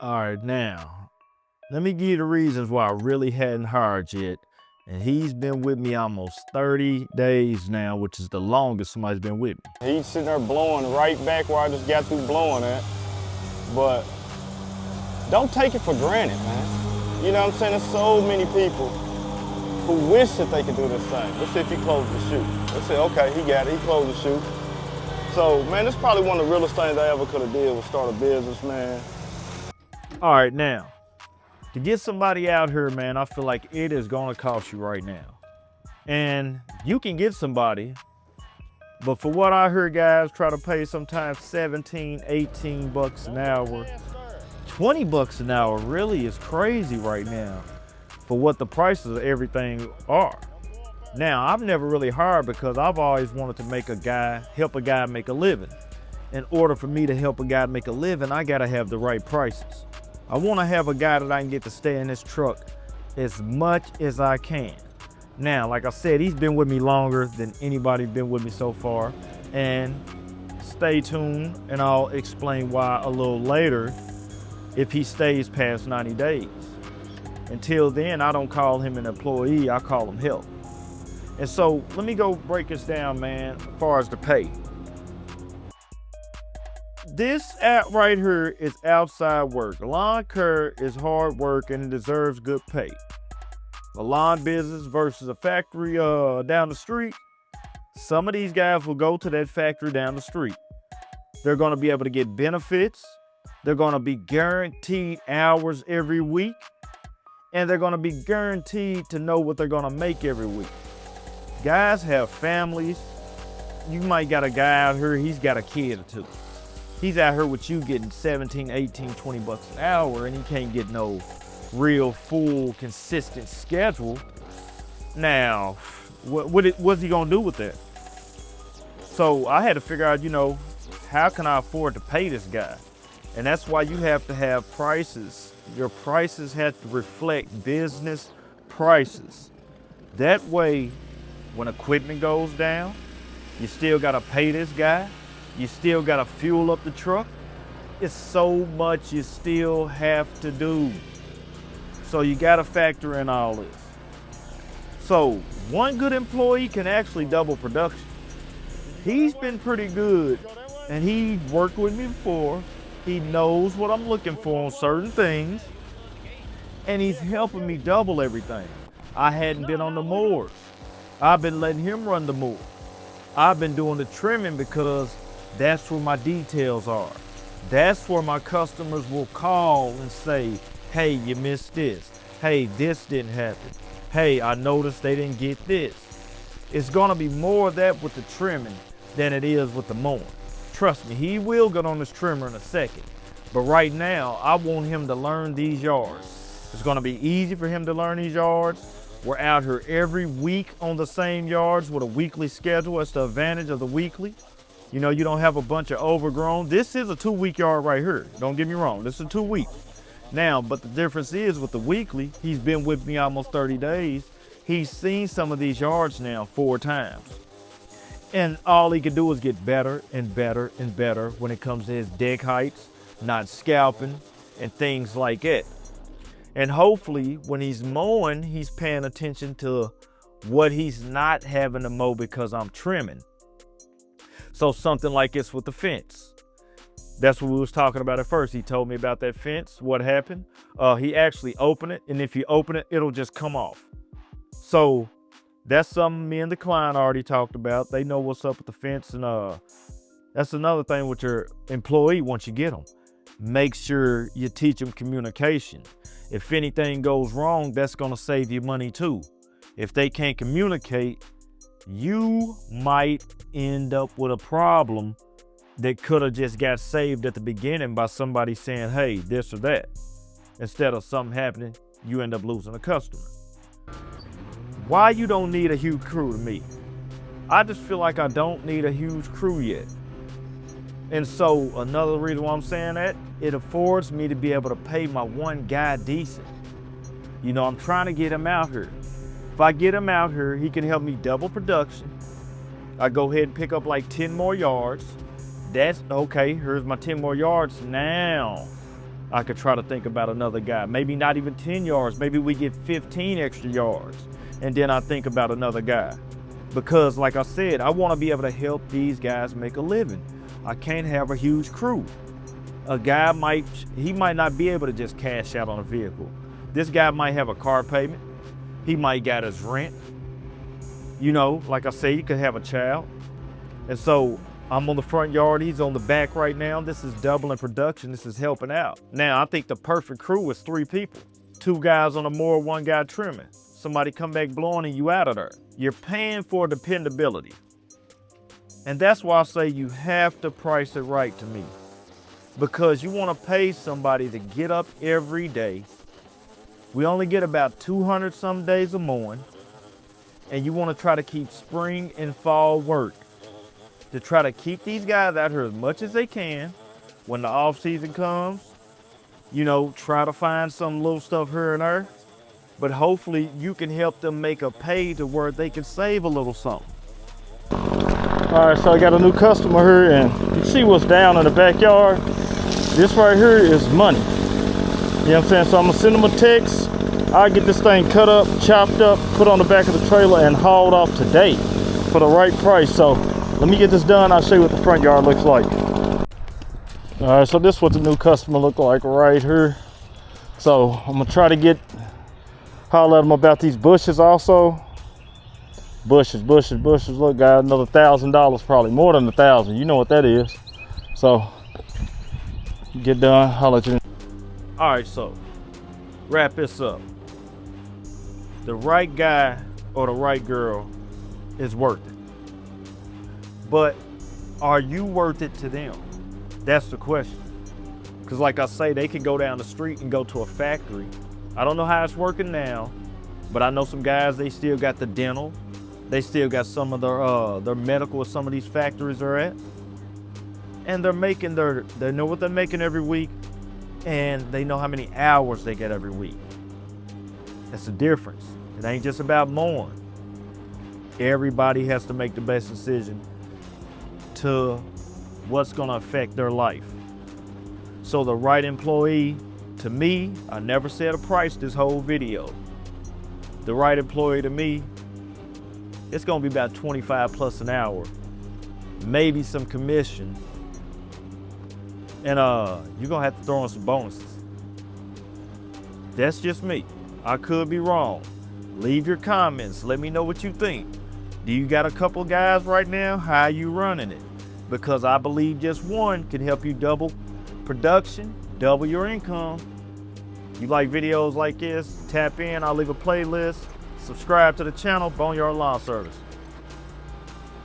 All right, now, let me give you the reasons why I really hadn't hired yet. And he's been with me almost 30 days now, which is the longest somebody's been with me. He's sitting there blowing right back where I just got through blowing at. But don't take it for granted, man. You know what I'm saying? There's so many people who wish that they could do this thing. Let's see if he closed the shoe. Let's say, okay, he got it, he closed the shoe. So, man, this is probably one of the realest things I ever could have did was start a business, man. All right, now, to get somebody out here, man, I feel like it is gonna cost you right now. And you can get somebody, but for what I heard guys try to pay sometimes 17, 18 bucks an hour, 20 bucks an hour really is crazy right now for what the prices of everything are. Now, I've never really hired because I've always wanted to help a guy make a living. In order for me to help a guy make a living, I gotta have the right prices. I wanna have a guy that I can get to stay in this truck as much as I can. Now, like I said, he's been with me longer than anybody's been with me so far. And stay tuned and I'll explain why a little later if he stays past 90 days. Until then, I don't call him an employee, I call him help. And so let me go break this down, man, as far as the pay. This app right here is outside work. Lawn care is hard work and it deserves good pay. A lawn business versus a factory down the street. Some of these guys will go to that factory down the street. They're gonna be able to get benefits. They're gonna be guaranteed hours every week. And they're gonna be guaranteed to know what they're gonna make every week. Guys have families. You might got a guy out here, he's got a kid or two. He's out here with you getting 17, 18, 20 bucks an hour and he can't get no real full consistent schedule. Now, what's he gonna do with that? So I had to figure out, how can I afford to pay this guy? And that's why you have to have prices. Your prices have to reflect business prices. That way, when equipment goes down, you still gotta pay this guy. You still gotta fuel up the truck. It's so much you still have to do. So you gotta factor in all this. So one good employee can actually double production. He's been pretty good and he worked with me before. He knows what I'm looking for on certain things and he's helping me double everything. I hadn't been on the mowers. I've been letting him run the mower. I've been doing the trimming because that's where my details are. That's where my customers will call and say, hey, you missed this. Hey, this didn't happen. Hey, I noticed they didn't get this. It's gonna be more of that with the trimming than it is with the mowing. Trust me, he will get on this trimmer in a second. But right now, I want him to learn these yards. It's gonna be easy for him to learn these yards. We're out here every week on the same yards with a weekly schedule. That's the advantage of the weekly. You don't have a bunch of overgrown. This is a 2-week yard right here. Don't get me wrong, this is a 2-week. Now, but the difference is with the weekly, he's been with me almost 30 days. He's seen some of these yards now 4 times. And all he can do is get better and better and better when it comes to his deck heights, not scalping, and things like that. And hopefully when he's mowing, he's paying attention to what he's not having to mow because I'm trimming. So something like this with the fence. That's what we was talking about at first. He told me about that fence, what happened. He actually opened it, and if you open it, it'll just come off. So that's something me and the client already talked about. They know what's up with the fence, and that's another thing with your employee once you get them. Make sure you teach them communication. If anything goes wrong, that's gonna save you money too. If they can't communicate, you might end up with a problem that could have just got saved at the beginning by somebody saying, hey, this or that. Instead of something happening, you end up losing a customer. Why you don't need a huge crew to me? I just feel like I don't need a huge crew yet. And so another reason why I'm saying that, it affords me to be able to pay my one guy decent. I'm trying to get him out here. If I get him out here, he can help me double production. I go ahead and pick up like 10 more yards. That's okay, here's my 10 more yards. Now I could try to think about another guy. Maybe not even 10 yards, maybe we get 15 extra yards. And then I think about another guy. Because like I said, I wanna be able to help these guys make a living. I can't have a huge crew. A guy might not be able to just cash out on a vehicle. This guy might have a car payment. He might got his rent. You know, like I say, you could have a child. And so I'm on the front yard, he's on the back right now. This is doubling production, this is helping out. Now, I think the perfect crew is 3 people. 2 guys on the mower, 1 guy trimming. Somebody come back blowing and you out of there. You're paying for dependability. And that's why I say you have to price it right to me. Because you want to pay somebody to get up every day. We only get about 200 some days a mowing. And you want to try to keep spring and fall work. To try to keep these guys out here as much as they can. When the off season comes, you know, try to find some little stuff here and there. But hopefully you can help them make a pay to where they can save a little something. All right, so I got a new customer here, and you see what's down in the backyard? This right here is money. You know what I'm saying? So I'm gonna send them a text. I'll get this thing cut up, chopped up, put on the back of the trailer, and hauled off today for the right price. So let me get this done. I'll show you what the front yard looks like. All right, so this is what the new customer look like right here. So I'm gonna try to holler at them about these bushes also. Bushes. Look, guys, another $1,000, probably more than 1,000. You know what that is. So get done, holler at you. All right, so wrap this up. The right guy or the right girl is worth it. But are you worth it to them? That's the question. Because like I say, they can go down the street and go to a factory. I don't know how it's working now, but I know some guys, they still got the dental. They still got some of their medical where some of these factories are at. And they're making they know what they're making every week, and they know how many hours they get every week. That's the difference. It ain't just about mowing. Everybody has to make the best decision to what's gonna affect their life. So the right employee, to me, I never said a price this whole video. The right employee to me, it's gonna be about 25 plus an hour, maybe some commission, and you're gonna have to throw in some bonuses. That's just me. I could be wrong. Leave your comments, let me know what you think. Do you got a couple guys right now? How are you running it? Because I believe just one can help you double production, double your income. You like videos like this, tap in, I'll leave a playlist. Subscribe to the channel, Boneyard Lawn Service.